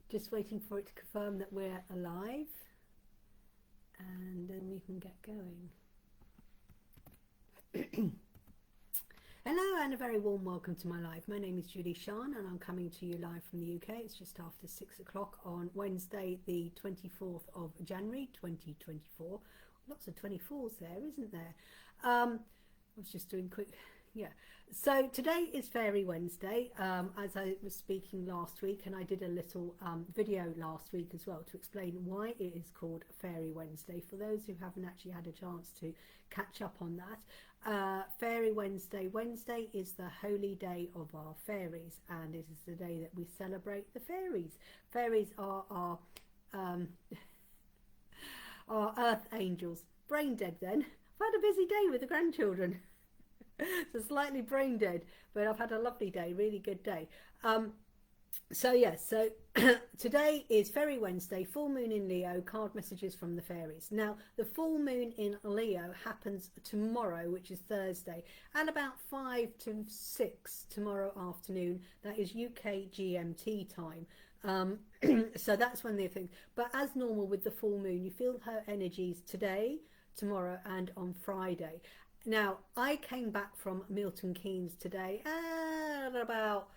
Just waiting for it to confirm that we're alive, and then we can get going. Hello and a very warm welcome to my live. My name is Julie-Sian and I'm coming to you live from the UK. It's just after 6 o'clock on Wednesday the 24th of January 2024. Lots of 24s there, isn't there? I was just doing quick, yeah. So today is Fairy Wednesday, as I was speaking last week, and I did a little video last week as well to explain why it is called Fairy Wednesday, for those who haven't actually had a chance to catch up on that. Fairy Wednesday. Wednesday is the holy day of our fairies, and it is the day that we celebrate the fairies. Fairies are our earth angels. Brain dead then. I've had a busy day with the grandchildren. So slightly brain dead, but I've had a lovely day, really good day. So today is Fairy Wednesday, full moon in Leo, card messages from the fairies. Now, the full moon in Leo happens tomorrow, which is Thursday, at about 5 to 6 tomorrow afternoon. That is UK GMT time. So that's when they think. But as normal with the full moon, you feel her energies today, tomorrow, and on Friday. Now, I came back from Milton Keynes today at about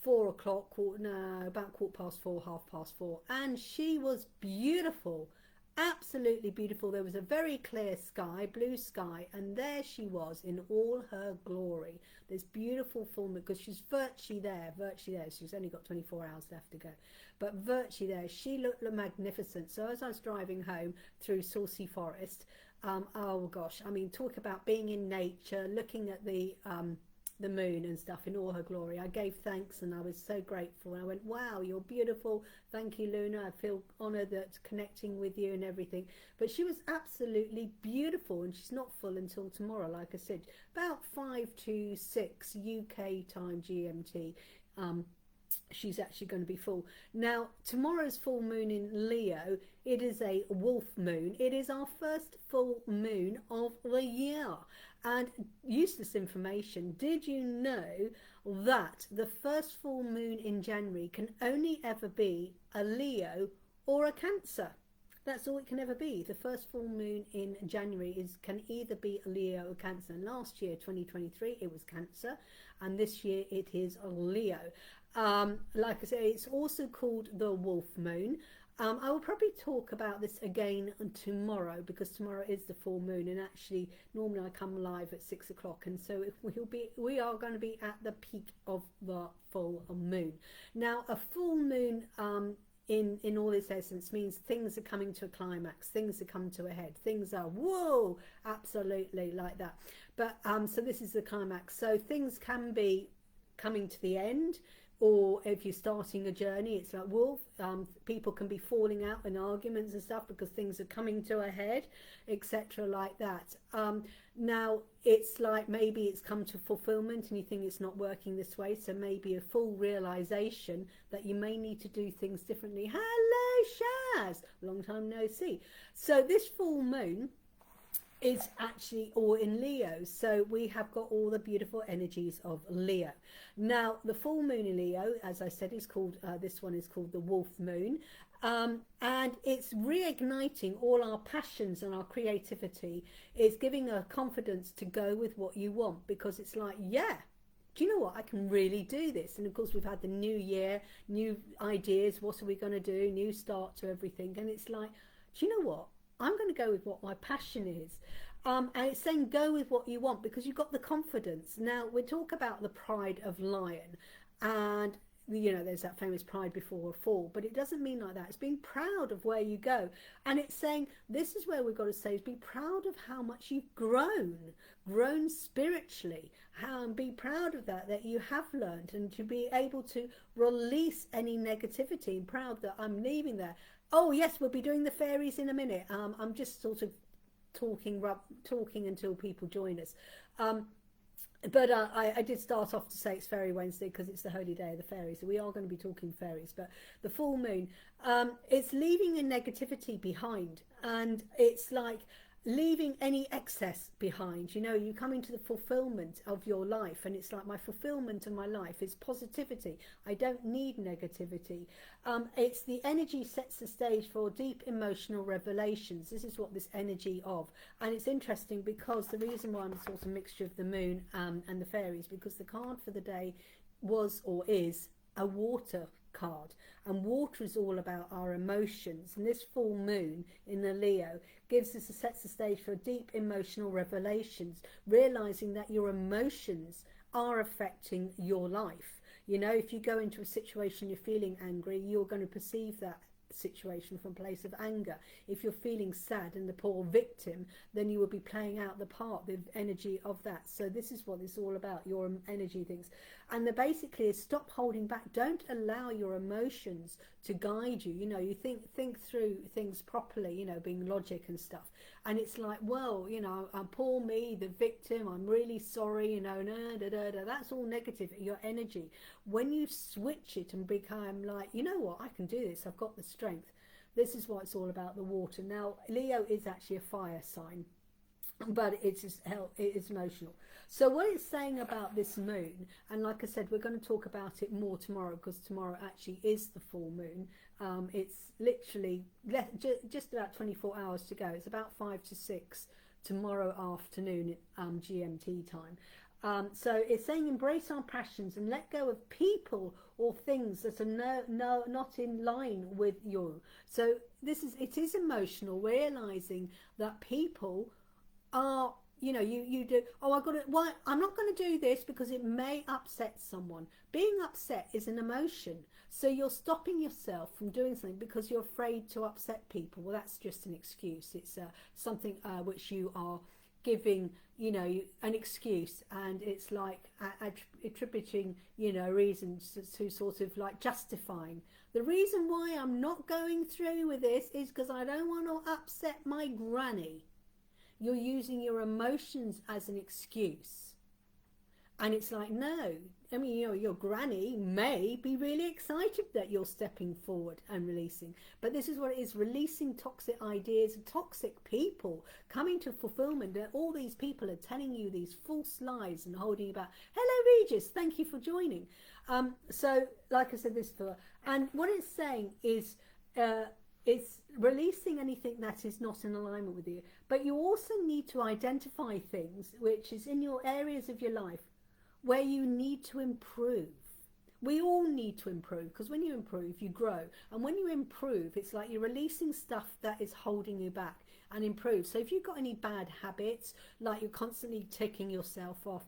4 o'clock, about 4:15, 4:30, and she was beautiful, absolutely beautiful. There was a very clear sky, blue sky, and there she was in all her glory. This beautiful full moon, because she's virtually there. She's only got 24 hours left to go, but virtually there. She looked magnificent. So as I was driving home through Saucy Forest, oh gosh, I mean, talk about being in nature, looking at the moon and stuff in all her glory. I gave thanks and I was so grateful. And I went, wow, you're beautiful. Thank you, Luna. I feel honoured that connecting with you and everything. But she was absolutely beautiful, and she's not full until tomorrow, like I said, about 5 to 6 UK time GMT. She's actually going to be full. Now, tomorrow's full moon in Leo, it is a wolf moon. It is our first full moon of the year. And useless information, did you know that the first full moon in January can only ever be a Leo or a Cancer? That's all it can ever be. The first full moon in January can either be a Leo or Cancer. And last year, 2023, it was Cancer, and this year it is a Leo. Like I say, it's also called the wolf moon. I will probably talk about this again tomorrow, because tomorrow is the full moon, and actually normally I come live at 6 o'clock, and so we are going to be at the peak of the full moon. Now, a full moon in all its essence means things are coming to a climax, things are coming to a head, things are whoa, absolutely like that. But so this is the climax. So things can be coming to the end, or if you're starting a journey, it's like wolf. People can be falling out in arguments and stuff because things are coming to a head, etc. like that. Now, it's like maybe it's come to fulfillment and you think it's not working this way, so maybe a full realization that you may need to do things differently. Hello, Shaz! Long time no see. So this full moon is actually all in Leo, so we have got all the beautiful energies of Leo. Now, the full moon in Leo, as I said, is called this one is called the wolf moon, and it's reigniting all our passions and our creativity. It's giving a confidence to go with what you want, because it's like, yeah, do you know what, I can really do this. And of course, we've had the new year, new ideas, what are we going to do, new start to everything, and it's like, do you know what, I'm going to go with what my passion is. And it's saying go with what you want, because you've got the confidence. Now, we talk about the pride of lion, and you know, there's that famous pride before a fall, but it doesn't mean like that. It's being proud of where you go. And it's saying, this is where we've got to say, is be proud of how much you've grown spiritually, and be proud of that you have learned, and to be able to release any negativity, and proud that I'm leaving there. Oh yes, we'll be doing the fairies in a minute. I'm just sort of talking until people join us. But I did start off to say it's Fairy Wednesday because it's the holy day of the fairies. So we are going to be talking fairies. But the full moon, it's leaving a negativity behind. And it's like, leaving any excess behind. You know, you come into the fulfillment of your life, and it's like, my fulfillment of my life is positivity. I don't need negativity. It's the energy sets the stage for deep emotional revelations. This is what this energy of, and it's interesting because the reason why I'm sort of mixture of the moon and the fairies, because the card for the day was or is a water card, and water is all about our emotions, and this full moon in the Leo sets the stage for deep emotional revelations, realizing that your emotions are affecting your life. You know, if you go into a situation you're feeling angry, you're going to perceive that situation from a place of anger. If you're feeling sad and the poor victim, then you will be playing out the part, the energy of that. So this is what it's all about, your energy things. And the basically is stop holding back. Don't allow your emotions to guide you. You know, you think through things properly, you know, being logic and stuff. And it's like, well, you know, poor me, the victim, I'm really sorry, you know, that's all negative, your energy. When you switch it and become like, you know what, I can do this, I've got the strength. This is what it's all about, the water. Now, Leo is actually a fire sign, but it is emotional. So what it's saying about this moon, and like I said, we're going to talk about it more tomorrow, because tomorrow actually is the full moon. It's literally just about 24 hours to go. It's about 5 to 6 tomorrow afternoon GMT time. So it's saying embrace our passions and let go of people or things that are not in line with you. So it is emotional, realizing that people are, you know, you do, oh, I'm not going to do this because it may upset someone. Being upset is an emotion. So you're stopping yourself from doing something because you're afraid to upset people. Well, that's just an excuse. It's something which you are giving, you know, an excuse, and it's like attributing, you know, reasons to sort of like justifying. The reason why I'm not going through with this is because I don't want to upset my granny. You're using your emotions as an excuse. And it's like, no, I mean, you know, your granny may be really excited that you're stepping forward and releasing. But this is what it is, releasing toxic ideas, toxic people, coming to fulfillment. That all these people are telling you these false lies and holding you back. Hello, Regis, thank you for joining. So, like I said, and what it's saying is, it's releasing anything that is not in alignment with you. But you also need to identify things which is in your areas of your life where you need to improve. We all need to improve, because when you improve, you grow. And when you improve, it's like you're releasing stuff that is holding you back and improve. So if you've got any bad habits, like you're constantly ticking yourself off,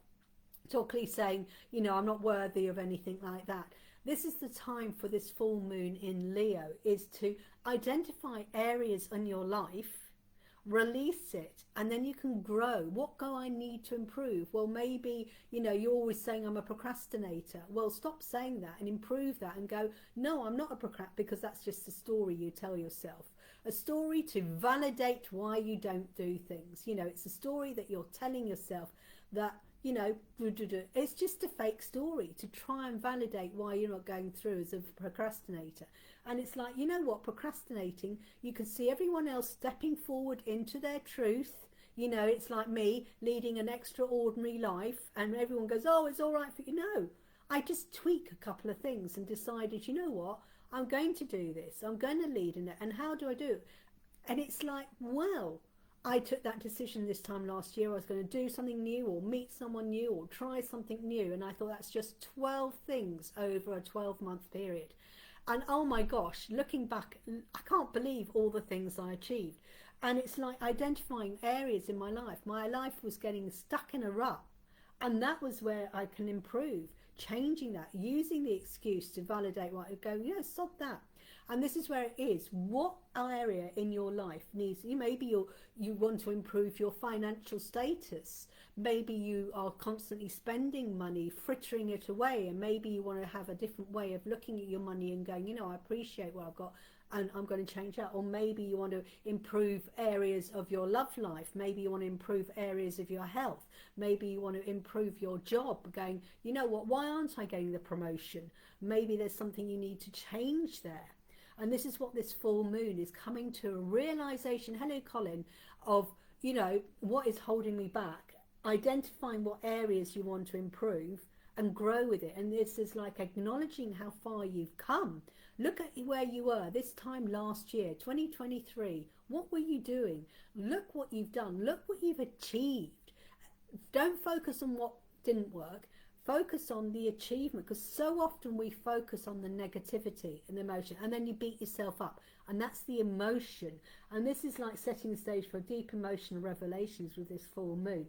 talkily saying, you know, I'm not worthy of anything like that, this is the time for this full moon in Leo, is to identify areas in your life, release it, and then you can grow. What do I need to improve? Well, maybe, you know, you're always saying I'm a procrastinator. Well, stop saying that and improve that and go, no, I'm not a procrastinator, because that's just a story you tell yourself. A story to validate why you don't do things. You know, it's a story that you're telling yourself that, you know, it's just a fake story to try and validate why you're not going through as a procrastinator. And it's like, you know what, procrastinating, you can see everyone else stepping forward into their truth. You know, it's like me leading an extraordinary life, and everyone goes, oh, it's all right for you. No, I just tweak a couple of things and decided, you know what, I'm going to do this. I'm going to lead in it. And how do I do it? And it's like, well, I took that decision this time last year. I was going to do something new, or meet someone new, or try something new. And I thought, that's just 12 things over a 12-month period. And oh my gosh, looking back, I can't believe all the things I achieved. And it's like identifying areas in my life. My life was getting stuck in a rut. And that was where I can improve, changing that, using the excuse to validate what I go, you know, stop that. And this is where it is. What area in your life needs, maybe you want to improve your financial status. Maybe you are constantly spending money, frittering it away, and maybe you want to have a different way of looking at your money and going, you know, I appreciate what I've got and I'm going to change that. Or maybe you want to improve areas of your love life. Maybe you want to improve areas of your health. Maybe you want to improve your job, going, you know what, why aren't I getting the promotion? Maybe there's something you need to change there. And this is what this full moon is coming to, a realization, hello Colin, of you know, what is holding me back, identifying what areas you want to improve and grow with it. And this is like acknowledging how far you've come. Look at where you were this time last year, 2023. What were you doing? Look what you've done. Look what you've achieved. Don't focus on what didn't work. Focus on the achievement, because so often we focus on the negativity and the emotion, and then you beat yourself up, and that's the emotion. And this is like setting the stage for deep emotional revelations with this full moon.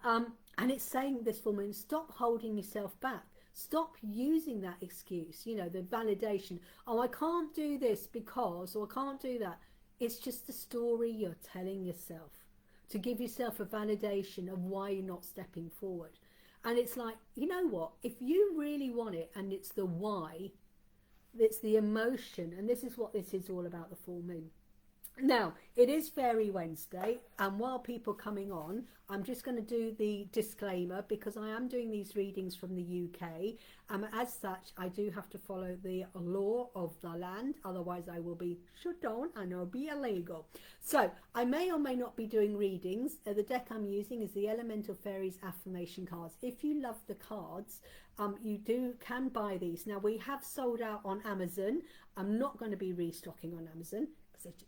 And it's saying this full moon, stop holding yourself back. Stop using that excuse, you know, the validation. Oh, I can't do this because, or I can't do that. It's just a story you're telling yourself to give yourself a validation of why you're not stepping forward. And it's like, you know what, if you really want it, and it's the why, it's the emotion, and this is what this is all about, the full moon. Now, it is Fairy Wednesday, and while people are coming on, I'm just going to do the disclaimer, because I am doing these readings from the UK. As such, I do have to follow the law of the land, otherwise I will be shut down and it'll be illegal. So, I may or may not be doing readings. The deck I'm using is the Elemental Fairies Affirmation cards. If you love the cards, you can buy these. Now, we have sold out on Amazon. I'm not going to be restocking on Amazon,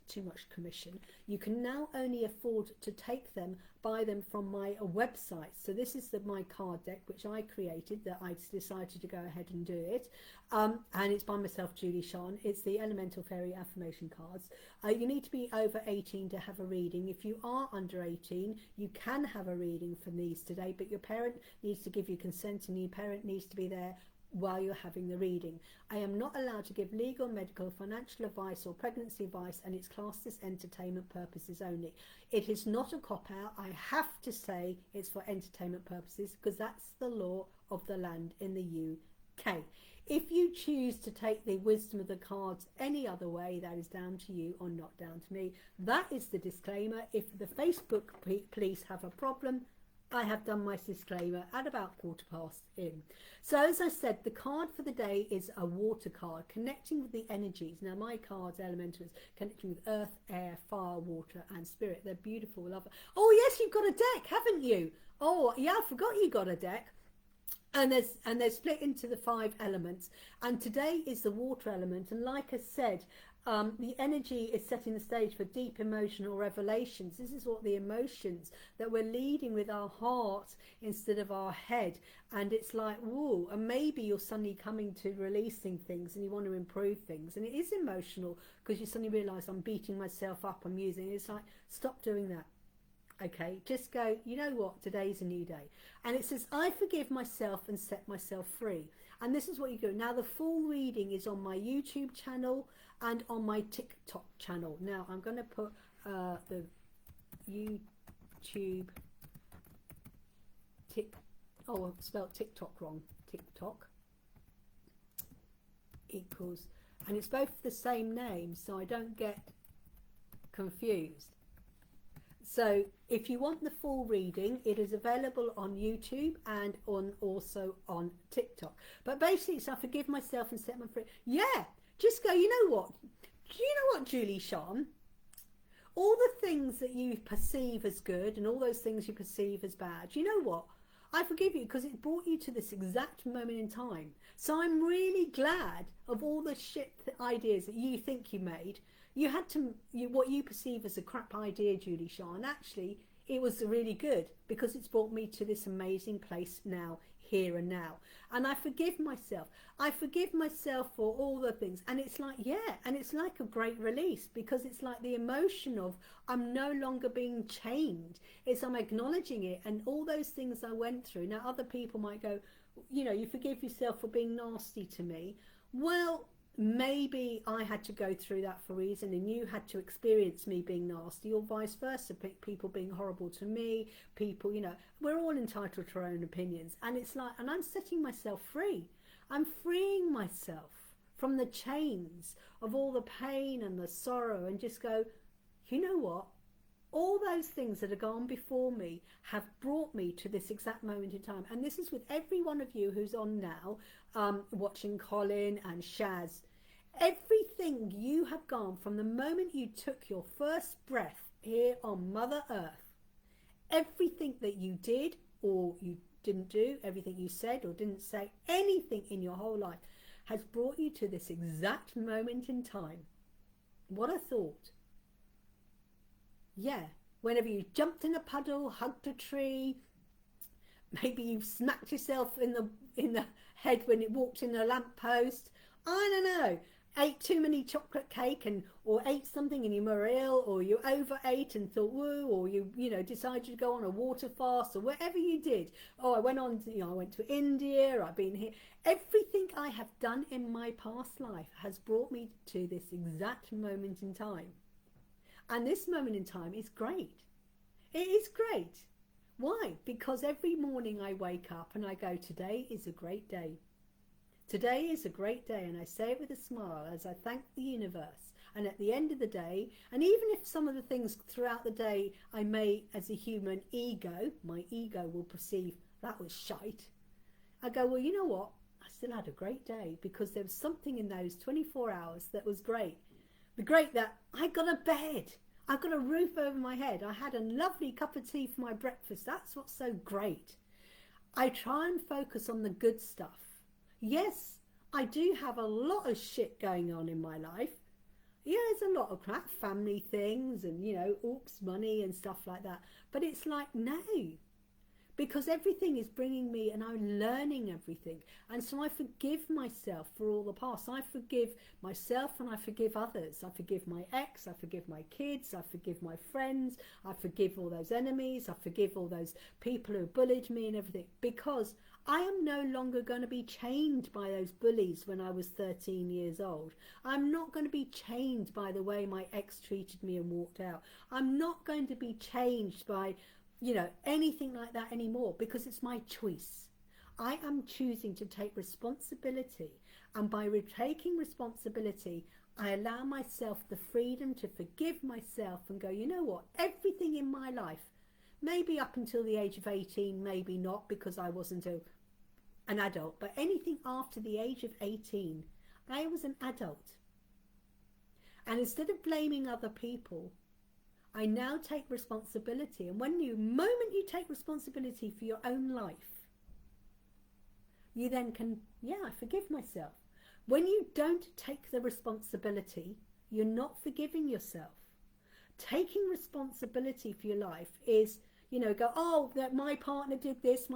too much commission. You can now only afford to take them, buy them from my website. So this is my card deck, which I created, that I decided to go ahead and do it. And it's by myself, Julie-Sian. It's the Elemental Fairy Affirmation cards. You need to be over 18 to have a reading. If you are under 18, you can have a reading from these today, but your parent needs to give you consent, and your parent needs to be there while you're having the reading. I am not allowed to give legal, medical, financial advice or pregnancy advice, and it's classed as entertainment purposes only. It is not a cop-out. I have to say it's for entertainment purposes, because that's the law of the land in the UK. If you choose to take the wisdom of the cards any other way, that is down to you, or not down to me. That is the disclaimer. If the Facebook police have a problem, I have done my disclaimer at about 1:15 in. So as I said, the card for the day is a water card, connecting with the energies. Now my cards, elementals, connecting with earth, air, fire, water and spirit. They're beautiful. Love it. Oh yes, you've got a deck, haven't you? Oh yeah, I forgot you got a deck. And they're split into the 5 elements. And today is the water element. And like I said, the energy is setting the stage for deep emotional revelations. This is what the emotions that we're leading with our heart instead of our head. And it's like, whoa, and maybe you're suddenly coming to releasing things and you want to improve things. And it is emotional, because you suddenly realise I'm beating myself up, I'm using it. It's like, stop doing that. Okay, just go, you know what, today's a new day. And it says, I forgive myself and set myself free. And this is what you do. Now, the full reading is on my YouTube channel and on my TikTok channel. Now, I'm going to put the YouTube, oh, I spelled TikTok wrong. TikTok equals, and it's both the same name, so I don't get confused. So if you want the full reading, it is available on YouTube and also on TikTok. But basically, so I forgive myself and set my free. Yeah, just go, you know what? Do you know what, Julie-Sian? All the things that you perceive as good and all those things you perceive as bad, you know what? I forgive you, because it brought you to this exact moment in time. So I'm really glad of all the shit ideas that you think you made. You had to, what you perceive as a crap idea, Julie-Sian, actually, it was really good, because it's brought me to this amazing place now, here and now. And I forgive myself. I forgive myself for all the things. And it's like, yeah, and it's like a great release, because it's like the emotion of I'm no longer being chained. It's I'm acknowledging it and all those things I went through. Now, other people might go, you know, you forgive yourself for being nasty to me. Well, maybe I had to go through that for a reason, and you had to experience me being nasty, or vice versa, people being horrible to me, people, you know, we're all entitled to our own opinions. And it's like, and I'm setting myself free. I'm freeing myself from the chains of all the pain and the sorrow, and just go, you know what? All those things that have gone before me have brought me to this exact moment in time. And this is with every one of you who's on now, watching Colin and Shaz. Everything you have gone from the moment you took your first breath here on Mother Earth, everything that you did or you didn't do, everything you said or didn't say, anything in your whole life has brought you to this exact moment in time. What a thought. Yeah, whenever you jumped in a puddle, hugged a tree, maybe you smacked yourself in the head when you walked in a lamppost, I don't know, ate too many chocolate cake or ate something and you were ill, or you overate and thought woo, or you decided to go on a water fast, or whatever you did. Oh, I went to India, I've been here. Everything I have done in my past life has brought me to this exact moment in time. And this moment in time is great. It is great. Why? Because every morning I wake up and I go, today is a great day. Today is a great day, and I say it with a smile as I thank the universe. And at the end of the day, and even if some of the things throughout the day I may, as a human my ego will perceive that was shite, I go, well, you know what? I still had a great day, because there was something in those 24 hours that was great. The great that I got a bed. I got a roof over my head. I had a lovely cup of tea for my breakfast. That's what's so great. I try and focus on the good stuff. Yes, I do have a lot of shit going on in my life. Yeah, there's a lot of crap, family things and, oops, money and stuff like that. But it's like, no, because everything is bringing me, and I'm learning everything. And so I forgive myself for all the past. I forgive myself and I forgive others. I forgive my ex, I forgive my kids, I forgive my friends, I forgive all those enemies, I forgive all those people who bullied me and everything, because I am no longer going to be chained by those bullies when I was 13 years old. I'm not going to be chained by the way my ex treated me and walked out. I'm not going to be changed by anything like that anymore, because it's my choice. I am choosing to take responsibility, and by taking responsibility, I allow myself the freedom to forgive myself and go, you know what, everything in my life, maybe up until the age of 18, maybe not, because I wasn't an adult, but anything after the age of 18, I was an adult. And instead of blaming other people, I now take responsibility. And moment you take responsibility for your own life, you then can, I forgive myself. When you don't take the responsibility, you're not forgiving yourself. Taking responsibility for your life is, that my partner did this,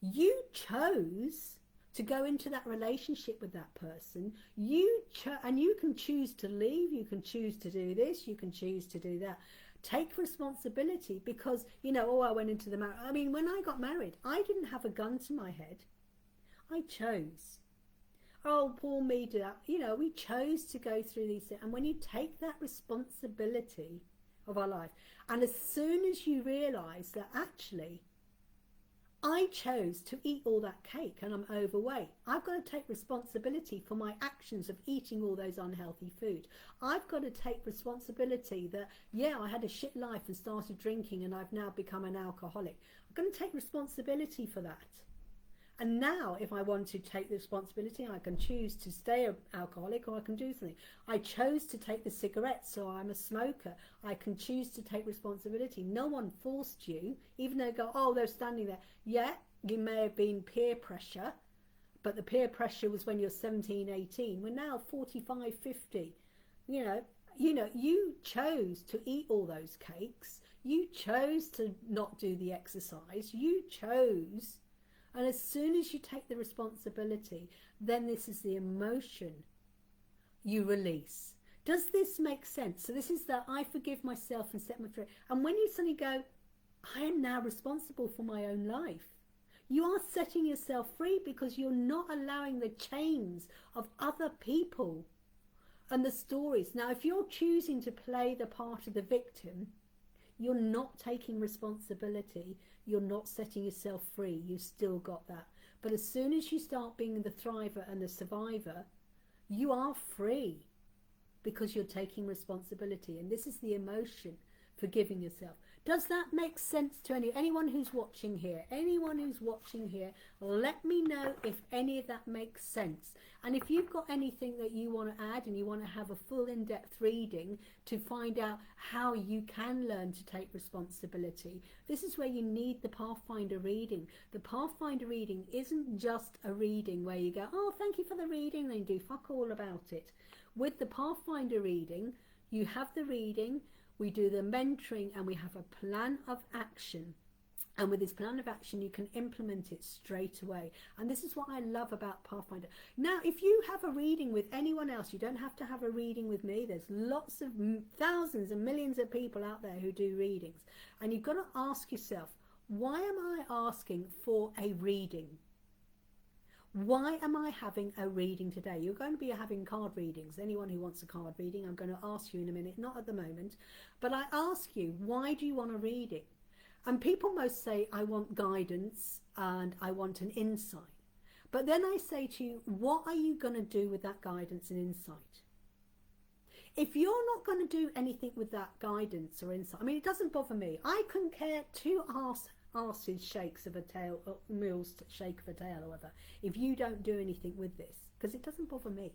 you chose to go into that relationship with that person. And you can choose to leave, you can choose to do this, you can choose to do that. Take responsibility, because, I went into the marriage. I mean, when I got married, I didn't have a gun to my head. I chose. Oh, poor me, do that. We chose to go through these things. And when you take that responsibility of our life, and as soon as you realise that actually I chose to eat all that cake and I'm overweight, I've got to take responsibility for my actions of eating all those unhealthy food. I've got to take responsibility that, I had a shit life and started drinking and I've now become an alcoholic. I'm going to take responsibility for that. And now, if I want to take the responsibility, I can choose to stay an alcoholic, or I can do something. I chose to take the cigarettes, so I'm a smoker. I can choose to take responsibility. No one forced you, even though they go, oh, they're standing there. Yeah, you may have been peer pressure, but the peer pressure was when you're 17, 18. We're now 45, 50. You chose to eat all those cakes. You chose to not do the exercise. You chose. And as soon as you take the responsibility, then this is the emotion you release. Does this make sense? So this is that I forgive myself and set me free. And when you suddenly go, I am now responsible for my own life. You are setting yourself free, because you're not allowing the chains of other people and the stories. Now, if you're choosing to play the part of the victim, you're not taking responsibility. You're not setting yourself free. You've still got that. But as soon as you start being the thriver and the survivor, you are free, because you're taking responsibility. And this is the emotion, forgiving yourself. Does that make sense to anyone who's watching here? Anyone who's watching here, let me know if any of that makes sense. And if you've got anything that you want to add and you want to have a full in-depth reading to find out how you can learn to take responsibility, this is where you need the Pathfinder reading. The Pathfinder reading isn't just a reading where you go, oh, thank you for the reading, then you do fuck all about it. With the Pathfinder reading, you have the reading, we do the mentoring, and we have a plan of action. And with this plan of action, you can implement it straight away. And this is what I love about Pathfinder. Now, if you have a reading with anyone else, you don't have to have a reading with me. There's lots of thousands and millions of people out there who do readings. And you've got to ask yourself, why am I asking for a reading? Why am I having a reading today? You're going to be having card readings. Anyone who wants a card reading, I'm going to ask you in a minute, not at the moment. But I ask you, why do you want a reading? And people most say, I want guidance and I want an insight. But then I say to you, what are you going to do with that guidance and insight? If you're not going to do anything with that guidance or insight, I mean, it doesn't bother me. I couldn't care two arses shakes of a tail, or mules shake of a tail or whatever, if you don't do anything with this, because it doesn't bother me.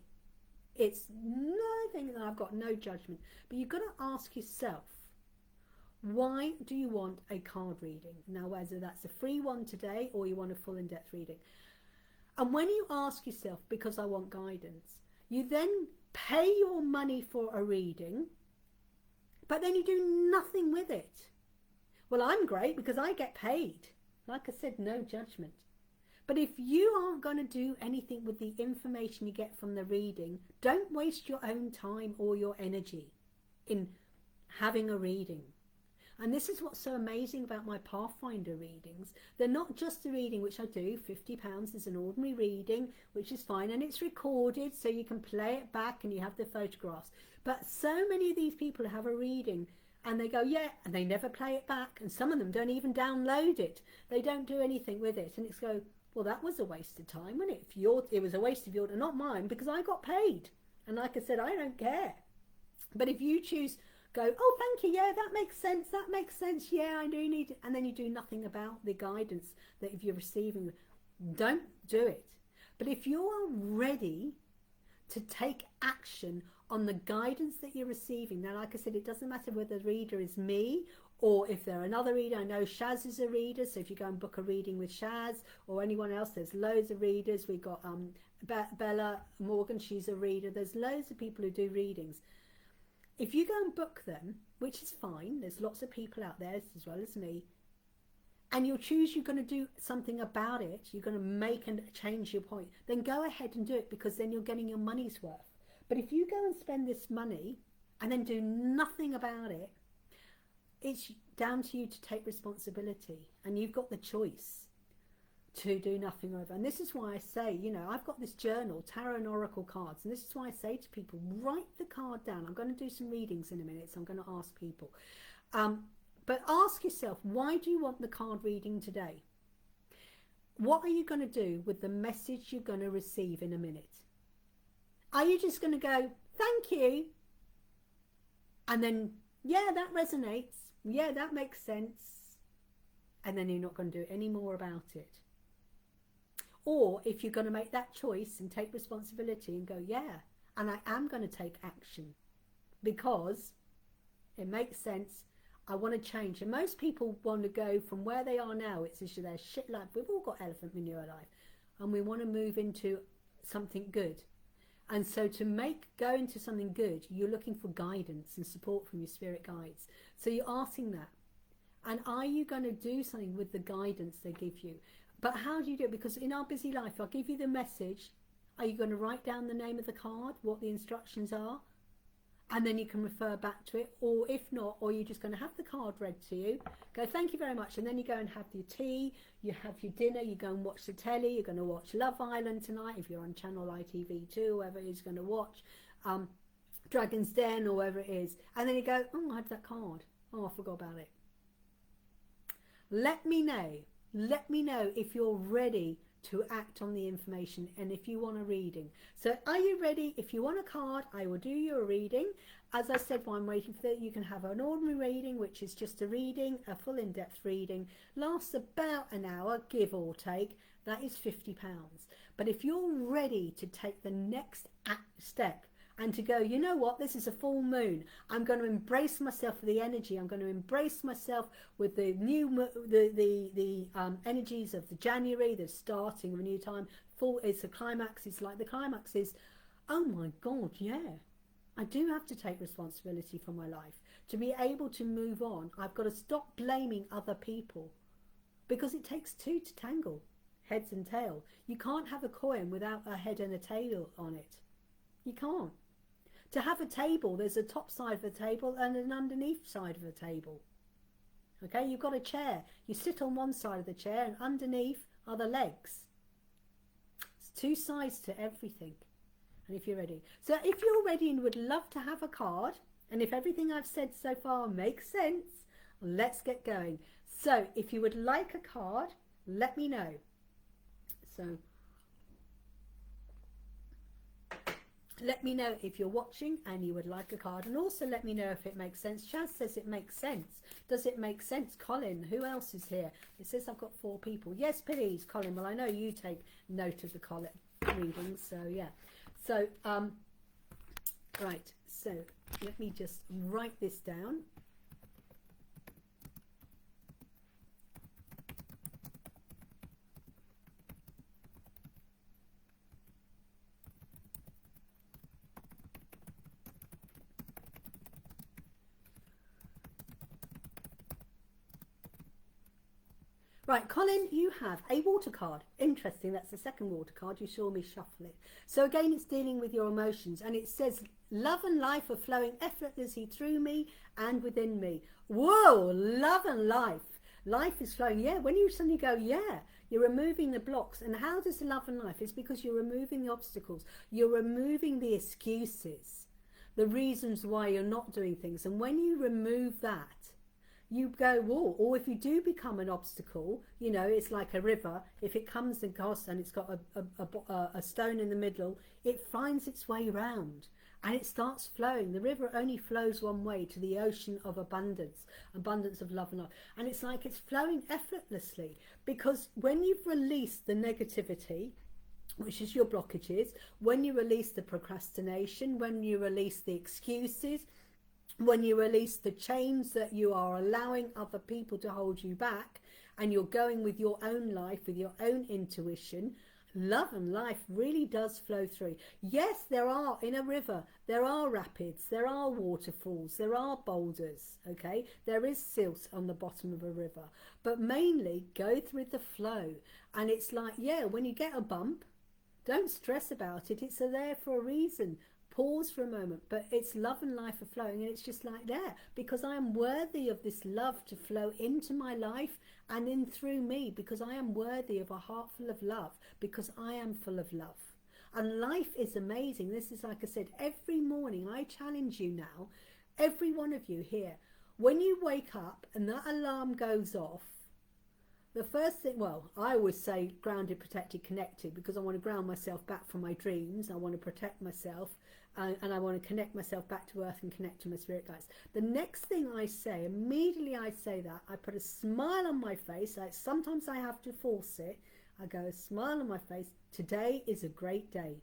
It's nothing that I've got no judgment. But you've got to ask yourself, why do you want a card reading? Now, whether that's a free one today or you want a full in-depth reading. And when you ask yourself, because I want guidance, you then pay your money for a reading, but then you do nothing with it. Well, I'm great because I get paid. Like I said, no judgment. But if you aren't going to do anything with the information you get from the reading, don't waste your own time or your energy in having a reading. And this is what's so amazing about my Pathfinder readings. They're not just a reading, which I do, £50 is an ordinary reading, which is fine, and it's recorded so you can play it back and you have the photographs. But so many of these people have a reading and they go, yeah, and they never play it back, and some of them don't even download it. They don't do anything with it, and it's go, well, that was a waste of time, wasn't it? It was a waste of your, not mine, because I got paid. And like I said, I don't care. But if you choose, go, oh, thank you, yeah, that makes sense, yeah, I do need it, and then you do nothing about the guidance that if you're receiving, don't do it. But if you are ready to take action on the guidance that you're receiving, now, like I said, it doesn't matter whether the reader is me or if they're another reader. I know Shaz is a reader, so if you go and book a reading with Shaz or anyone else, there's loads of readers. We've got Bella Morgan, she's a reader. There's loads of people who do readings. If you go and book them, which is fine, there's lots of people out there as well as me, and you'll choose you're going to do something about it, you're going to make and change your point, then go ahead and do it, because then you're getting your money's worth. But if you go and spend this money and then do nothing about it, it's down to you to take responsibility, and you've got the choice to do nothing over. And this is why I say, you know, I've got this journal, Tarot and Oracle cards, and this is why I say to people, write the card down. I'm going to do some readings in a minute, so I'm going to ask people. But ask yourself, why do you want the card reading today? What are you going to do with the message you're going to receive in a minute? Are you just going to go, thank you, and then, yeah, that resonates, yeah, that makes sense, and then you're not going to do any more about it? Or if you're going to make that choice and take responsibility and go, yeah, and I am going to take action because it makes sense, I want to change. And most people want to go from where they are now, it's just their shit life. We've all got elephant manure life, and we want to move into something good. And so to go into something good, you're looking for guidance and support from your spirit guides. So you're asking that. And are you going to do something with the guidance they give you? But how do you do it? Because in our busy life, I'll give you the message. Are you going to write down the name of the card, what the instructions are? And then you can refer back to it. Or if not, or you're just going to have the card read to you, go, thank you very much. And then you go and have your tea, you have your dinner, you go and watch the telly, you're going to watch Love Island tonight, if you're on Channel ITV2, whoever is going to watch, Dragon's Den or wherever it is. And then you go, oh, I have that card. Oh, I forgot about it. Let me know. Let me know if you're ready to act on the information and if you want a reading. So are you ready? If you want a card, I will do you a reading. As I said, while I'm waiting for that, you can have an ordinary reading, which is just a reading, a full in-depth reading, lasts about an hour, give or take. that is £50. But if you're ready to take the next step and to go, you know what, this is a full moon, I'm going to embrace myself with the energy, I'm going to embrace myself with the new energies of the January, the starting of a new time. Full, it's a climax. It's like the climax is, oh my God, yeah, I do have to take responsibility for my life. To be able to move on, I've got to stop blaming other people, because it takes two to tangle, heads and tail. You can't have a coin without a head and a tail on it. You can't. To have a table, there's a top side of the table and an underneath side of the table. Okay, you've got a chair. You sit on one side of the chair and underneath are the legs. It's two sides to everything. And if you're ready. So if you're ready and would love to have a card, and if everything I've said so far makes sense, let's get going. So if you would like a card, let me know. So let me know if you're watching and you would like a card, and also let me know if it makes sense. Chaz says it makes sense. Does it make sense? Colin, who else is here? It says I've got 4 people. Yes, please, Colin. Well, I know you take note of the Colin readings, so yeah. So, right, so let me just write this down. Right, Colin, you have a water card. Interesting, that's the second water card. You saw me shuffle it. So again, it's dealing with your emotions, and it says, love and life are flowing effortlessly through me and within me. Whoa, love and life. Life is flowing. Yeah, when you suddenly go, yeah, you're removing the blocks. And how does love and life? It's because you're removing the obstacles. You're removing the excuses, the reasons why you're not doing things. And when you remove that, you go, whoa, or if you do become an obstacle, you know, it's like a river. If it comes across and it's got a stone in the middle, it finds its way round and it starts flowing. The river only flows one way, to the ocean of abundance, abundance of love and life. And it's like it's flowing effortlessly, because when you've released the negativity, which is your blockages, when you release the procrastination, when you release the excuses, when you release the chains that you are allowing other people to hold you back, and you're going with your own life, with your own intuition, love and life really does flow through. Yes, there are, in a river, there are rapids, there are waterfalls, there are boulders, okay? There is silt on the bottom of a river, but mainly go through the flow. And it's like, yeah, when you get a bump, don't stress about it. It's there for a reason. Pause for a moment, but it's love and life are flowing, and it's just like that, because I am worthy of this love to flow into my life and in through me, because I am worthy of a heart full of love, because I am full of love. And life is amazing. This is, like I said, every morning I challenge you now, every one of you here, when you wake up and that alarm goes off, the first thing, well, I always say grounded, protected, connected, because I want to ground myself back from my dreams. I want to protect myself, and I want to connect myself back to earth and connect to my spirit guides. The next thing I say, immediately I say that, I put a smile on my face. Like, sometimes I have to force it. I go, a smile on my face. Today is a great day.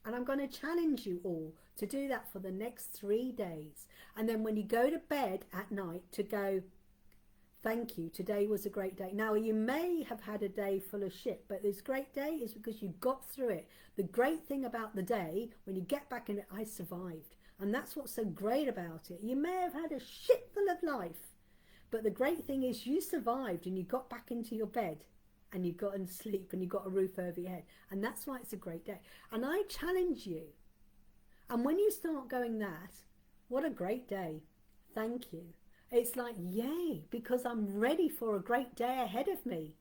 And I'm going to challenge you all to do that for the next 3 days. And then when you go to bed at night, to go, thank you, today was a great day. Now, you may have had a day full of shit, but this great day is because you got through it. The great thing about the day, when you get back in it, I survived. And that's what's so great about it. You may have had a shit full of life, but the great thing is you survived, and you got back into your bed, and you got to sleep, and you got a roof over your head. And that's why it's a great day. And I challenge you. And when you start going that, what a great day. Thank you. It's like, yay, because I'm ready for a great day ahead of me.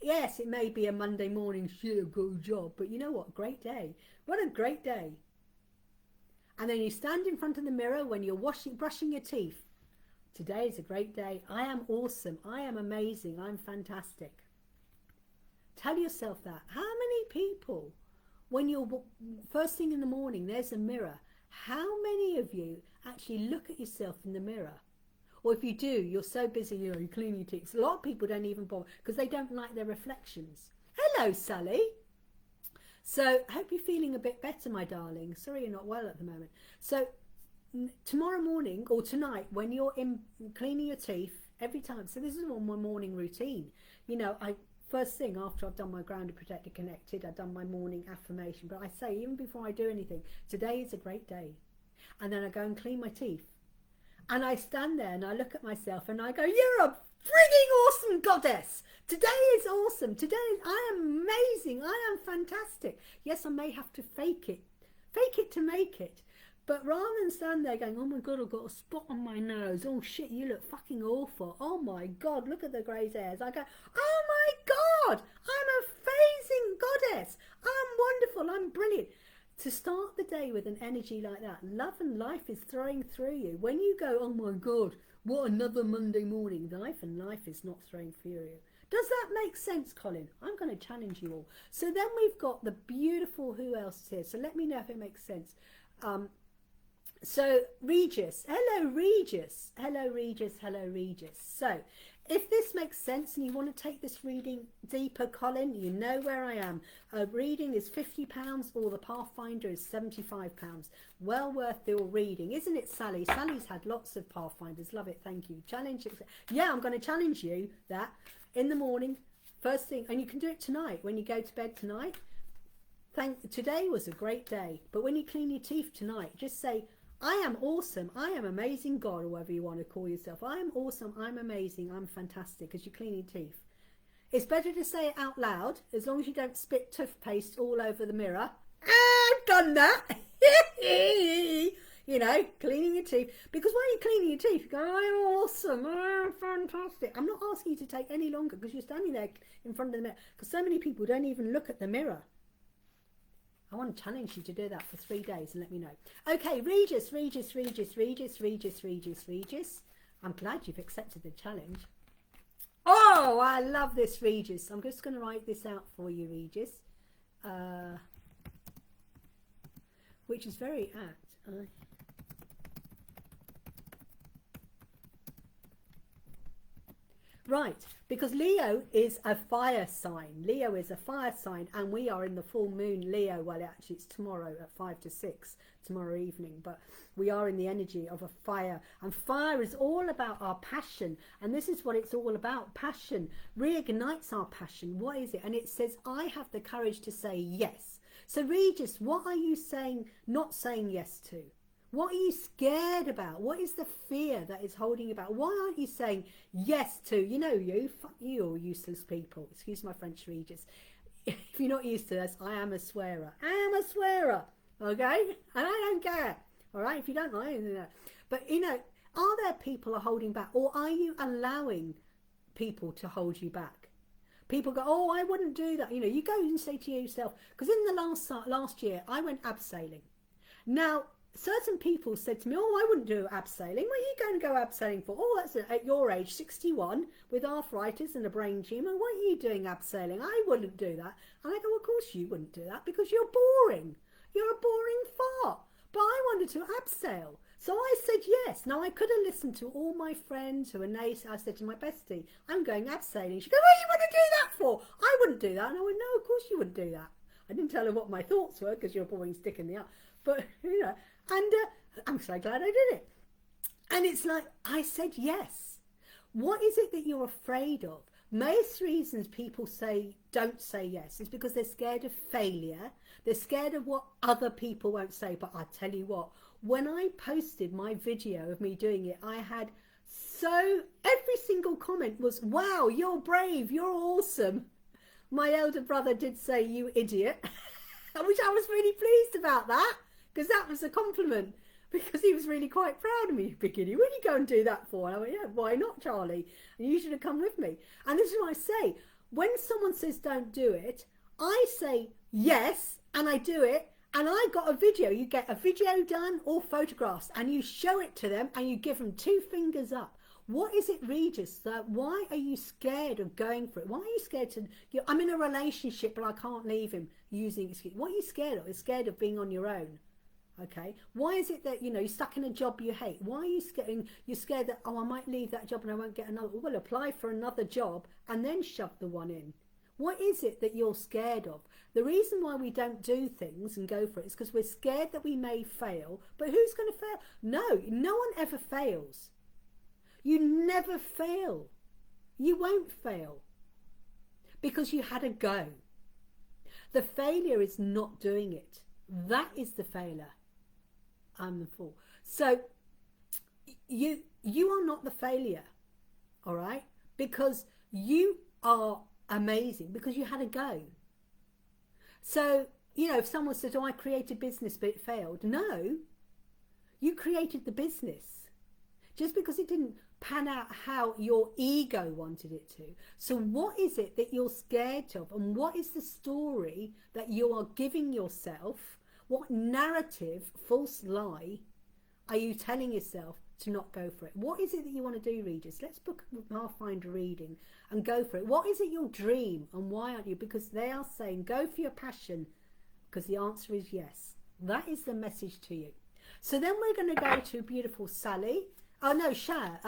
Yes, it may be a Monday morning, shit, good job, but you know what? Great day. What a great day. And then you stand in front of the mirror when you're brushing your teeth. Today is a great day. I am awesome. I am amazing. I'm fantastic. Tell yourself that. How many people, when you're first thing in the morning, there's a mirror. How many of you actually look at yourself in the mirror? Or if you do, you're so busy, you know, you clean your teeth. A lot of people don't even bother because they don't like their reflections. Hello, Sally. So I hope you're feeling a bit better, my darling. Sorry you're not well at the moment. So tomorrow morning or tonight, when you're in cleaning your teeth, every time, so this is on my morning routine. You know, first thing after I've done my grounded, protected, connected, I've done my morning affirmation. But I say, even before I do anything, today is a great day. And then I go and clean my teeth. And I stand there and I look at myself and I go, you're a frigging awesome goddess. Today is awesome. Today I am amazing. I am fantastic. Yes, I may have to fake it to make it. But rather than stand there going, oh my God, I've got a spot on my nose. Oh shit, you look fucking awful. Oh my God, look at the grey hairs. I go, oh my God, I'm a amazing goddess. I'm wonderful. I'm brilliant. To start the day with an energy like that, love and life is throwing through you. When you go, oh my God, what another Monday morning, life and life is not throwing through you. Does that make sense, Colin? I'm going to challenge you all. So then we've got the beautiful, who else is here? So let me know if it makes sense. So Regis, hello Regis, hello Regis, hello Regis. So if this makes sense and you want to take this reading deeper, Colin, you know where I am. A reading is £50 or the Pathfinder is £75. Well worth the reading, isn't it, Sally? Sally's had lots of Pathfinders. Love it, thank you. Challenge it. Yeah, I'm going to challenge you that in the morning, first thing, and you can do it tonight when you go to bed tonight. Today was a great day, but when you clean your teeth tonight, just say, I am awesome, I am amazing, God, or whatever you want to call yourself. I am awesome, I'm amazing, I'm fantastic, as you clean your teeth. It's better to say it out loud, as long as you don't spit toothpaste all over the mirror. I've done that. You know, cleaning your teeth. Because when you're cleaning your teeth, you go, I'm awesome, I'm fantastic. I'm not asking you to take any longer because you're standing there in front of the mirror. Because so many people don't even look at the mirror. I want to challenge you to do that for 3 days and let me know. Okay, Regis. I'm glad you've accepted the challenge. Oh, I love this, Regis. I'm just going to write this out for you, Regis. Which is very apt. Right, because Leo is a fire sign. Leo is a fire sign, and we are in the full moon Leo. Well, actually, it's tomorrow at 5 to 6, tomorrow evening. But we are in the energy of a fire. And fire is all about our passion. And this is what it's all about. Passion reignites our passion. What is it? And it says, I have the courage to say yes. So, Regis, what are you saying, not saying yes to? What are you scared about? What is the fear that is holding you back? Why aren't you saying yes to, you know, you, fuck you all useless people. Excuse my French, Regis. If you're not used to this, I am a swearer. I am a swearer, okay? And I don't care, all right? If you don't like it, but, you know, are there people are holding back, or are you allowing people to hold you back? People go, oh, I wouldn't do that. You know, you go and say to yourself, because in the last year, I went abseiling. Now, certain people said to me, oh, I wouldn't do abseiling. What are you going to go abseiling for? Oh, that's at your age, 61, with arthritis and a brain tumour. What are you doing abseiling? I wouldn't do that. And I go, of course you wouldn't do that because you're boring. You're a boring fart. But I wanted to abseil. So I said yes. Now, I could have listened to all my friends who were nice. I said to my bestie, I'm going abseiling. She goes, what do you want to do that for? I wouldn't do that. And I went, no, of course you wouldn't do that. I didn't tell her what my thoughts were because you're a boring stick in the eye. But, you know, and I'm so glad I did it. And it's like, I said yes. What is it that you're afraid of? Most reasons people say don't say yes is because they're scared of failure. They're scared of what other people won't say. But I tell you what, when I posted my video of me doing it, I had every single comment was, wow, you're brave, you're awesome. My elder brother did say, you idiot, which I was really pleased about that. Because that was a compliment, because he was really quite proud of me. Beginning, what did you go and do that for? And I went, yeah, why not, Charlie? And you should have come with me. And this is what I say. When someone says don't do it, I say yes, and I do it, and I got a video. You get a video done or photographs, and you show it to them, and you give them 2 fingers up. What is it, Regis? Why are you scared of going for it? Why are you scared to... I'm in a relationship, but I can't leave him using excuse. What are you scared of? You're scared of being on your own. Okay, why is it that, you know, you're stuck in a job you hate? Why are you scared? You're scared that, oh, I might leave that job and I won't get another. Well, apply for another job and then shove the one in. What is it that you're scared of? The reason why we don't do things and go for it is because we're scared that we may fail. But who's going to fail? No one ever fails. You never fail. You won't fail because you had a go. The failure is not doing it. That is the failure. I'm the fool. So you are not the failure, all right? Because you are amazing because you had a go. So, you know, if someone said, oh, I created business but it failed. No, you created the business. Just because it didn't pan out how your ego wanted it to. So what is it that you're scared of? And what is the story that you are giving yourself? What narrative, false lie, are you telling yourself to not go for it? What is it that you want to do, readers? Let's book a Pathfinder reading and go for it. What is it your dream and why aren't you? Because they are saying go for your passion because the answer is yes. That is the message to you. So then we're going to go to beautiful Sally. Oh no, Shaz.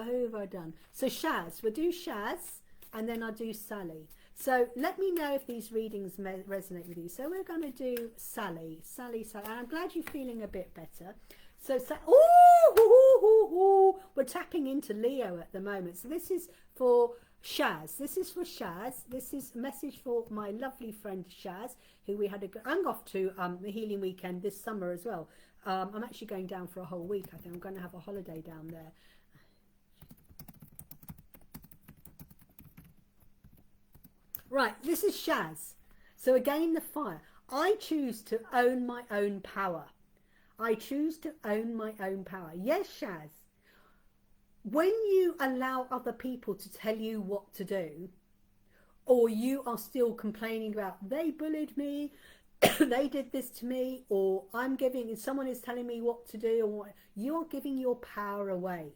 Who have I done? So Shaz. We'll do Shaz and then I'll do Sally. So let me know if these readings resonate with you. So we're going to do Sally. Sally. And I'm glad you're feeling a bit better. So, we're tapping into Leo at the moment. So this is for Shaz. This is for Shaz. This is a message for my lovely friend Shaz, who we had I'm off to the healing weekend this summer as well. I'm actually going down for a whole week. I think I'm going to have a holiday down there. Right, this is Shaz. So again, the fire. I choose to own my own power. I choose to own my own power. Yes, Shaz. When you allow other people to tell you what to do, or you are still complaining about they bullied me, they did this to me, or someone is telling me what to do, or what, you are giving your power away.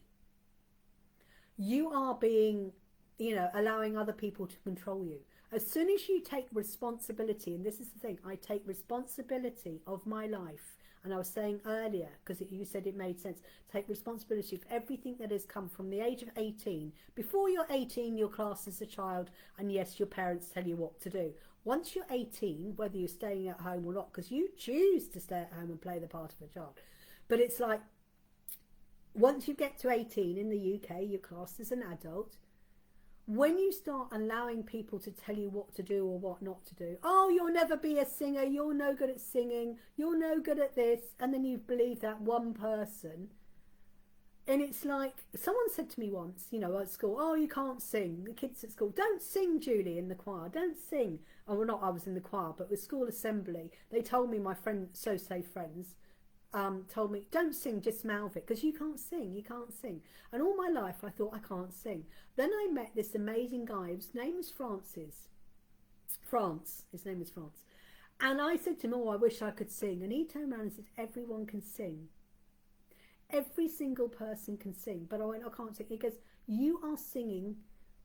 You are being, you know, allowing other people to control you. As soon as you take responsibility, and this is the thing, I take responsibility of my life. And I was saying earlier, because you said it made sense, take responsibility for everything that has come from the age of 18. Before you're 18, you're classed as a child, and yes, your parents tell you what to do. Once you're 18, whether you're staying at home or not, because you choose to stay at home and play the part of a child. But it's like, once you get to 18 in the UK, you're classed as an adult. When you start allowing people to tell you what to do or what not to do, oh, you'll never be a singer, you're no good at singing, you're no good at this, and then you believe that one person. And it's like, someone said to me once, you know, at school, oh, you can't sing. The kids at school, don't sing, Julie, in the choir, don't sing. Oh, well, not I was in the choir, but with school assembly, they told me, my friend, so-say friends, told me, don't sing, just mouth it, because you can't sing. And all my life I thought, I can't sing. Then I met this amazing guy, his name was his name is France. And I said to him, oh, I wish I could sing. And he turned around and said, everyone can sing. Every single person can sing. But I went, I can't sing. He goes, you are singing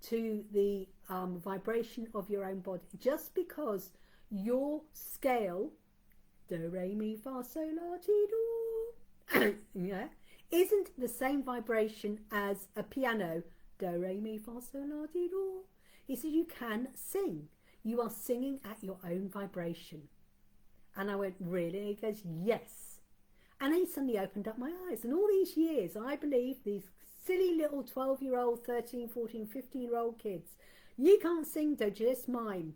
to the vibration of your own body. Just because your scale, do, re, mi, fa, sol, la, ti, do, yeah, isn't the same vibration as a piano, do, re, mi, fa, sol, la, ti, do. He said, you can sing. You are singing at your own vibration. And I went, really? He goes, yes. And he suddenly opened up my eyes. And all these years, I believe these silly little 12-year-old, 13, 14, 15-year-old kids, you can't sing, though, just mime.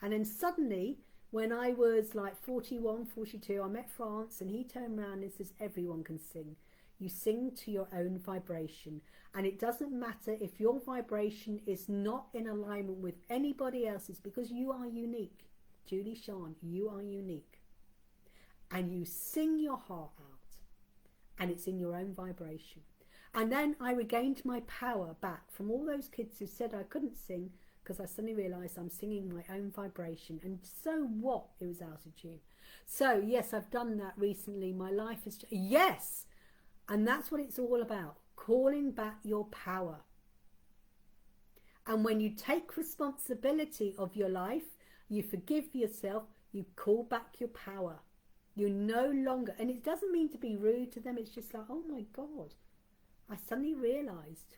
And then suddenly, when I was like 41, 42, I met France, and he turned around and says, everyone can sing. You sing to your own vibration. And it doesn't matter if your vibration is not in alignment with anybody else's, because you are unique. Julie-Sian, you are unique. And you sing your heart out. And it's in your own vibration. And then I regained my power back from all those kids who said I couldn't sing, because I suddenly realised I'm singing my own vibration. And so what? It was out of tune. So, yes, I've done that recently. My life has... Yes! And that's what it's all about. Calling back your power. And when you take responsibility of your life, you forgive yourself, You call back your power. You no longer, and it doesn't mean to be rude to them. It's just like, oh my God, I suddenly realised.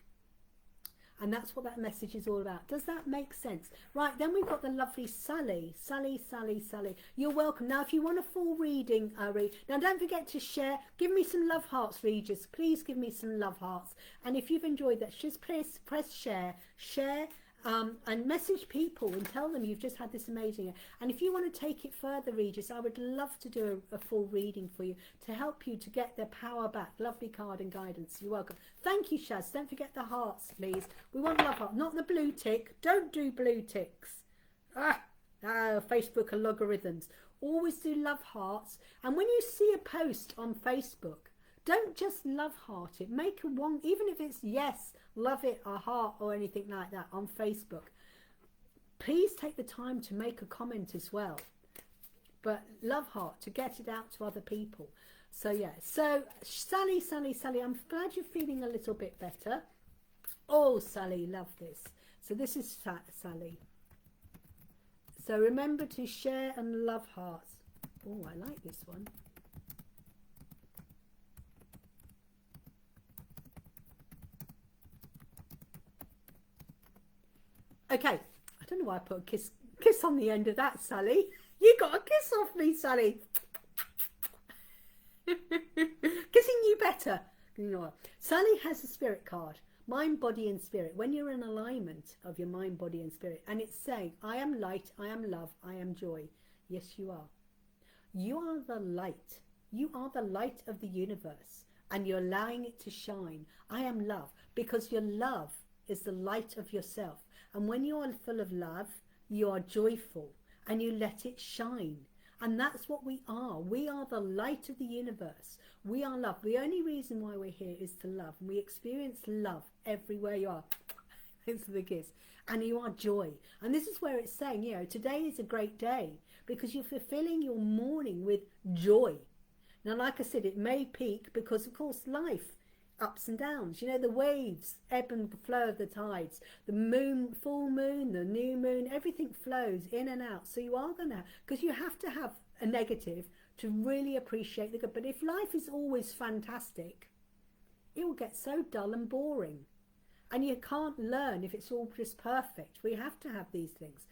And that's what that message is all about. Does that make sense? Right, then we've got the lovely Sally. Sally. You're welcome. Now, if you want a full reading, now don't forget to share. Give me some love hearts, readers. Please give me some love hearts. And if you've enjoyed that, just press share. And message people and tell them you've just had this amazing. And if you want to take it further, Regis, I would love to do a full reading for you to help you to get their power back. Lovely card and guidance. You're welcome. Thank you, Shaz. Don't forget the hearts, please. We want love heart, not the blue tick. Don't do blue ticks. Facebook and logarithms. Always do love hearts. And when you see a post on Facebook, don't just love heart it. Make a one, even if it's yes, love it, a heart or anything like that on Facebook. Please take the time to make a comment as well. But love heart to get it out to other people. So yeah, so Sally, I'm glad you're feeling a little bit better. Oh, Sally, love this. So this is Sally. So remember to share and love hearts. Oh, I like this one. Okay, I don't know why I put a kiss on the end of that, Sally. You got a kiss off me, Sally. Kissing you better. You know what? Sally has a spirit card, mind, body and spirit. When you're in alignment of your mind, body and spirit, and it's saying, I am light, I am love, I am joy. Yes, you are. You are the light. You are the light of the universe, and you're allowing it to shine. I am love, because your love is the light of yourself. And when you are full of love, you are joyful and you let it shine. And that's what we are. We are the light of the universe. We are love. The only reason why we're here is to love. And we experience love everywhere you are. Thanks for the kiss. And you are joy. And this is where it's saying, you know, today is a great day because you're fulfilling your morning with joy. Now, like I said, it may peak because, of course, life, ups and downs, you know, the waves, ebb and flow of the tides, the moon, full moon, the new moon, everything flows in and out. So you are going to, because you have to have a negative to really appreciate the good. But if life is always fantastic, it will get so dull and boring. And you can't learn if it's all just perfect. We have to have these things.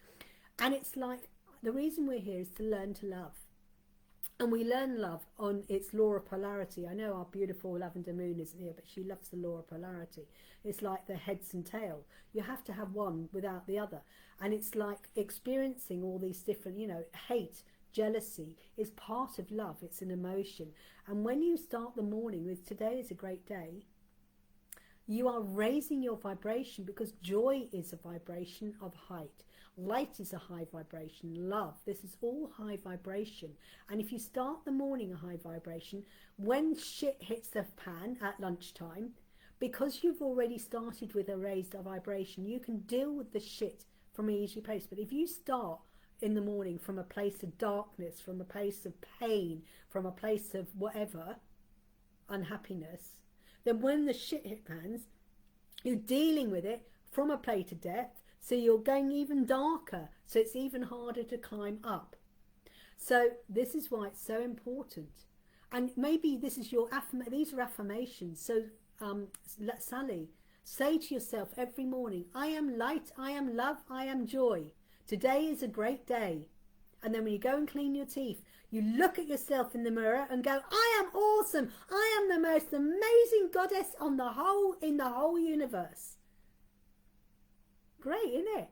And it's like, the reason we're here is to learn to love. And we learn love on its law of polarity. I know our beautiful Lavender Moon isn't here, but she loves the law of polarity. It's like the heads and tail. You have to have one without the other. And it's like experiencing all these different, you know, hate, jealousy is part of love. It's an emotion. And when you start the morning with today is a great day, you are raising your vibration because joy is a vibration of height. Light is a high vibration. Love, this is all high vibration. And if you start the morning a high vibration, when shit hits the pan at lunchtime, because you've already started with a raised vibration, you can deal with the shit from an easy place. But if you start in the morning from a place of darkness, from a place of pain, from a place of whatever, unhappiness, then when the shit hit pans, you're dealing with it from a place of death. So you're going even darker, so it's even harder to climb up. So this is why it's so important. And maybe this is your these are affirmations. So Sally, say to yourself every morning, I am light, I am love, I am joy. Today is a great day. And then when you go and clean your teeth, you look at yourself in the mirror and go, I am awesome. I am the most amazing goddess in the whole universe. Great, isn't it?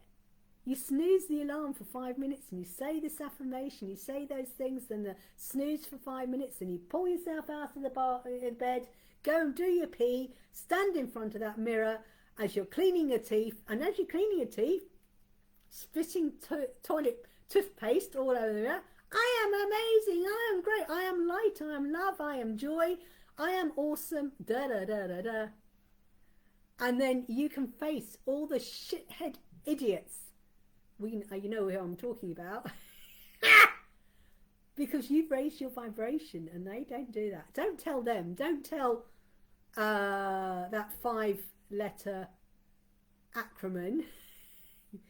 You snooze the alarm for 5 minutes and you say this affirmation, you say those things, then the snooze for 5 minutes, then you pull yourself out of the bed, go and do your pee, stand in front of that mirror as you're cleaning your teeth, and as you're cleaning your teeth, spitting toilet toothpaste all over there. I am amazing, I am great, I am light, I am love, I am joy, I am awesome, da da da da da. And then you can face all the shithead idiots. You know who I'm talking about. Because you've raised your vibration and they don't do that. Don't tell them. Don't tell that 5-letter acronym.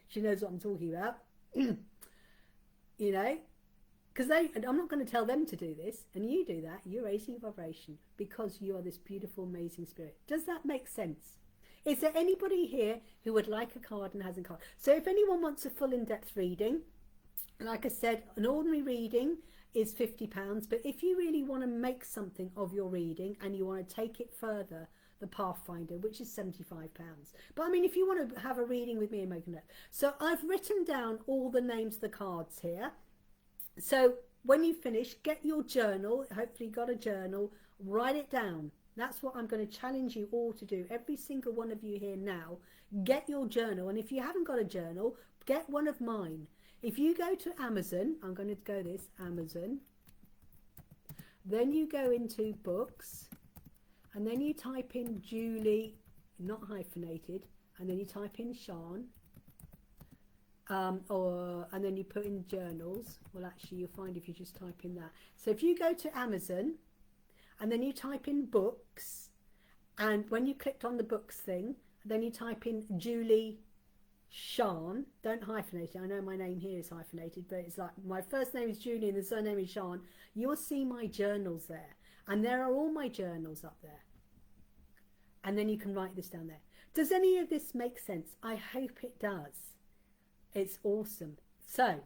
She knows what I'm talking about. You know, because I'm not going to tell them to do this, and you do that, you're raising your vibration because you are this beautiful, amazing spirit. Does that make sense? Is there anybody here who would like a card and hasn't card? So if anyone wants a full in-depth reading, like I said, an ordinary reading is £50, but if you really want to make something of your reading and you want to take it further, the Pathfinder, which is £75. But I mean, if you want to have a reading with me and make a note. So I've written down all the names of the cards here. So when you finish, get your journal. Hopefully you got a journal. Write it down. That's what I'm going to challenge you all to do. Every single one of you here now, get your journal. And if you haven't got a journal, get one of mine. If you go to Amazon, I'm going to go this, Amazon. Then you go into books. And then you type in Julie, not hyphenated. And then you type in Sian. And then you put in journals. Well, actually, you'll find if you just type in that. So if you go to Amazon, and then you type in books, and when you clicked on the books thing, then you type in Julie-Sian. Don't hyphenate it. I know my name here is hyphenated, but it's like my first name is Julie and the surname is Sian. You'll see my journals there, and there are all my journals up there. And then you can write this down there. Does any of this make sense? I hope it does. It's awesome. So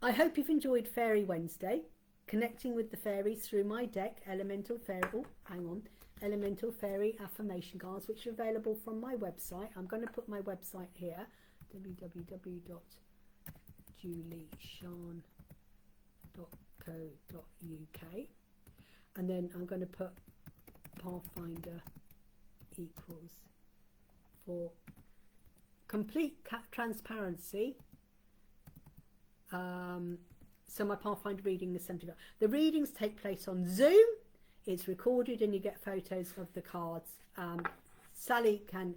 I hope you've enjoyed Fairy Wednesday, connecting with the fairies through my deck, Elemental Fairy Affirmation Cards, which are available from my website. I'm going to put my website here, www.juliesian.co.uk, and then I'm going to put Pathfinder equals for complete transparency. So my Pathfinder reading is $70. The readings take place on Zoom. It's recorded and you get photos of the cards. Sally can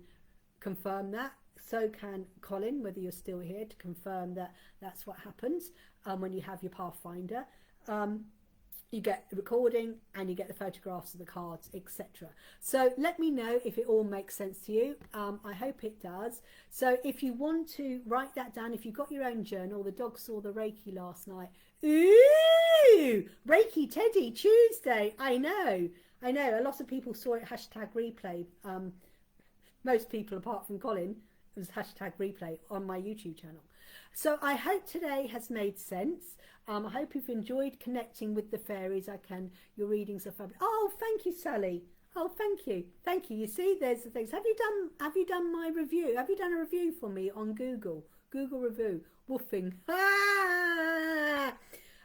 confirm that. So can Colin, whether you're still here, to confirm that that's what happens when you have your Pathfinder. You get the recording and you get the photographs of the cards, etc. So let me know if it all makes sense to you. I hope it does. So if you want to write that down, if you've got your own journal, the dog saw the Reiki last night. Ooh, Reiki Teddy Tuesday. I know. A lot of people saw it #replay. Most people apart from Colin, it was #replay on my YouTube channel. So I hope today has made sense. I hope you've enjoyed connecting with the fairies. Your readings are fabulous. Oh, thank you, Sally. Oh, thank you. You see, there's the things. Have you done my review? Have you done a review for me on Google review? Woofing.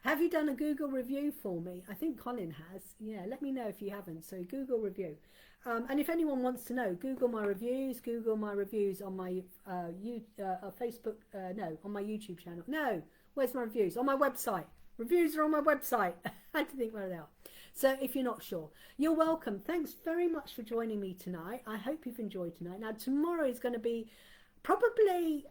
Have you done a Google review for me? I think Colin has. Yeah, let me know if you haven't. So Google review. And if anyone wants to know, Google my reviews on my Facebook, on my YouTube channel. No, where's my reviews? On my website. Reviews are on my website. I had to think where they are. So if you're not sure, you're welcome. Thanks very much for joining me tonight. I hope you've enjoyed tonight. Now, tomorrow is going to be probably,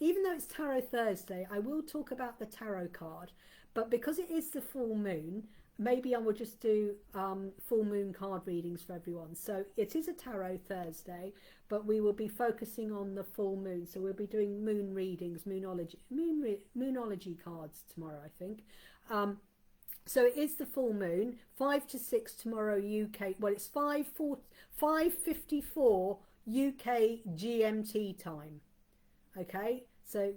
even though it's Tarot Thursday, I will talk about the tarot card. But because it is the full moon, maybe I will just do full moon card readings for everyone. So it is a Tarot Thursday, but we will be focusing on the full moon. So we'll be doing moon readings, moonology cards tomorrow, I think. So it is the full moon, 5 to 6 tomorrow UK. Well, it's 5:54 UK GMT time. Okay. So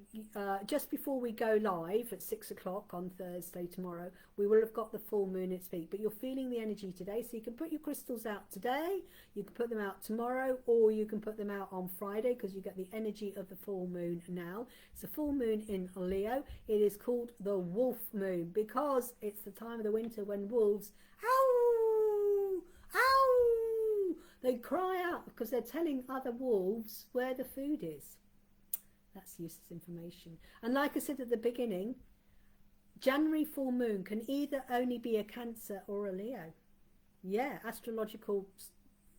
just before we go live at 6 o'clock on Thursday tomorrow, we will have got the full moon at its peak. But you're feeling the energy today, so you can put your crystals out today, you can put them out tomorrow, or you can put them out on Friday because you get the energy of the full moon now. It's a full moon in Leo. It is called the wolf moon because it's the time of the winter when wolves, ow, ow, they cry out because they're telling other wolves where the food is. That's useless information. And like I said at the beginning, January full moon can either only be a Cancer or a Leo. Yeah, astrological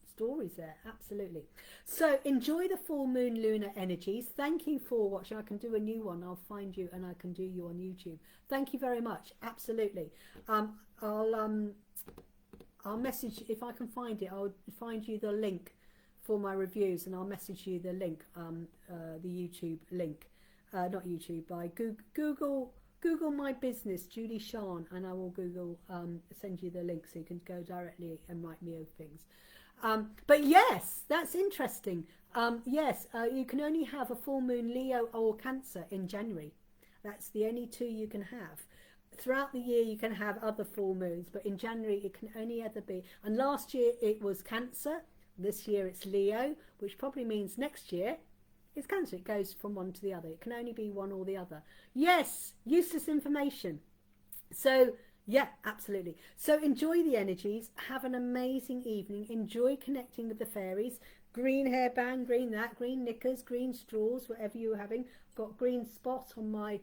stories there, absolutely. So enjoy the full moon lunar energies. Thank you for watching. I can do a new one. I'll find you and I can do you on YouTube. Thank you very much. Absolutely. I'll message, if I can find it, I'll find you the link for my reviews, and I'll message you the link, the YouTube link, not YouTube, by Google Google my business, Julie-Sian, and I will Google, send you the link so you can go directly and write me over things. But yes, that's interesting. Yes, you can only have a full moon Leo or Cancer in January. That's the only two you can have. Throughout the year you can have other full moons, but in January it can only ever be. And last year it was Cancer, this year it's Leo, which probably means next year it's Cancer. It goes from one to the other. It can only be one or the other. Yes, useless information. So yeah, absolutely. So enjoy the energies, have an amazing evening, enjoy connecting with the fairies. Green hairband, green that, green knickers, green straws, whatever you're having. I've got green spot on my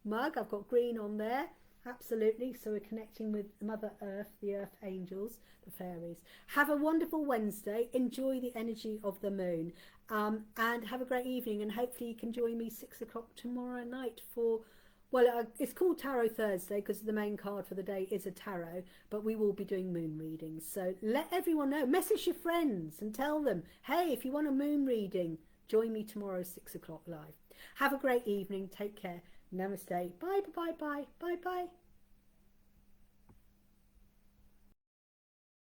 mug, I've got green on there. Absolutely. So we're connecting with Mother Earth, the Earth Angels, the fairies. Have a wonderful Wednesday. Enjoy the energy of the moon, and have a great evening. And hopefully you can join me 6 o'clock tomorrow night for, well, it's called Tarot Thursday because the main card for the day is a tarot, but we will be doing moon readings. So let everyone know. Message your friends and tell them, hey, if you want a moon reading, join me tomorrow 6 o'clock live. Have a great evening. Take care. Namaste. Bye, bye, bye, bye, bye, bye.